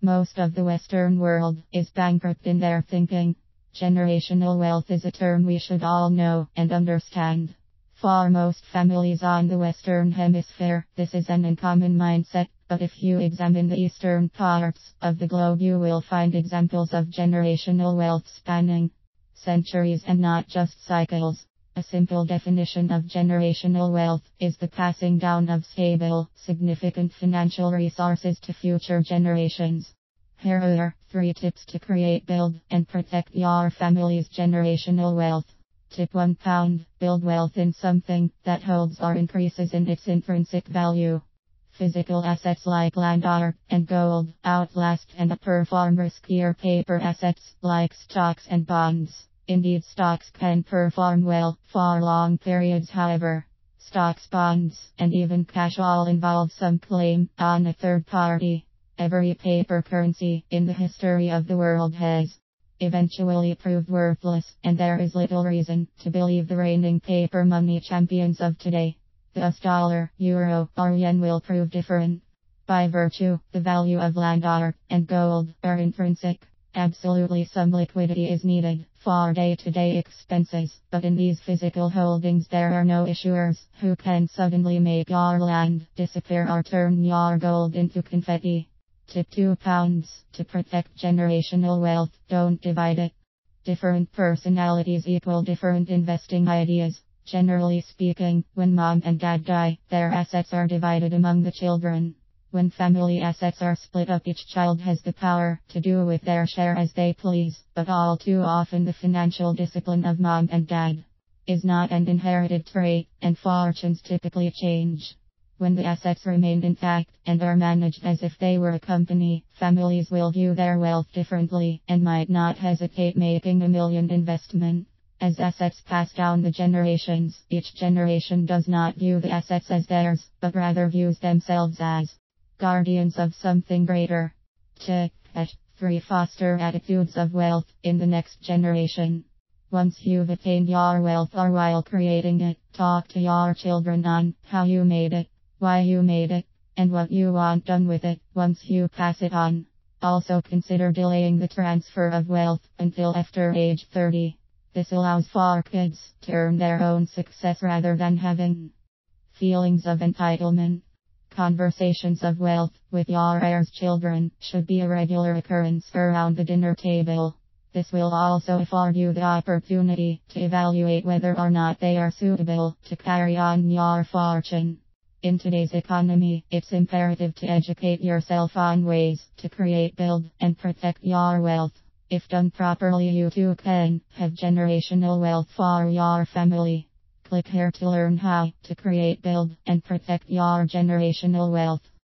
Most of the Western world is bankrupt in their thinking. Generational wealth is a term we should all know and understand. For most families on the Western Hemisphere, this is an uncommon mindset, but if you examine the eastern parts of the globe, you will find examples of generational wealth spanning centuries and not just cycles. A simple definition of generational wealth is the passing down of stable, significant financial resources to future generations. Here are 3 tips to create, build, and protect your family's generational wealth. Tip 1. Build wealth in something that holds or increases in its intrinsic value. Physical assets like land, art, and gold outlast and outperform riskier paper assets like stocks and bonds. Indeed, stocks can perform well for long periods. However, stocks, bonds, and even cash all involve some claim on a third party. Every paper currency in the history of the world has eventually proved worthless, and there is little reason to believe the reigning paper money champions of today, the US dollar, euro, or yen, will prove different. By virtue, the value of land, art, and gold are intrinsic. Absolutely some liquidity is needed for day-to-day expenses, but in these physical holdings there are no issuers who can suddenly make your land disappear or turn your gold into confetti. Tip 2. To protect generational wealth, don't divide it. Different personalities equal different investing ideas. Generally speaking, when mom and dad die, their assets are divided among the children. When family assets are split up, each child has the power to do with their share as they please, but all too often the financial discipline of mom and dad is not an inherited trait, and fortunes typically change. When the assets remain intact and are managed as if they were a company, families will view their wealth differently and might not hesitate making $1 million investment. As assets pass down the generations, each generation does not view the assets as theirs, but rather views themselves as guardians of something greater. Tip 3. Foster attitudes of wealth in the next generation. Once you've attained your wealth or while creating it, talk to your children on how you made it, why you made it, and what you want done with it once you pass it on. Also consider delaying the transfer of wealth until after age 30. This allows for kids to earn their own success rather than having feelings of entitlement. Conversations of wealth with your heirs' children should be a regular occurrence around the dinner table. This will also afford you the opportunity to evaluate whether or not they are suitable to carry on your fortune. In today's economy, it's imperative to educate yourself on ways to create, build, and protect your wealth. If done properly, you too can have generational wealth for your family. Click here to learn how to create, build, and protect your generational wealth.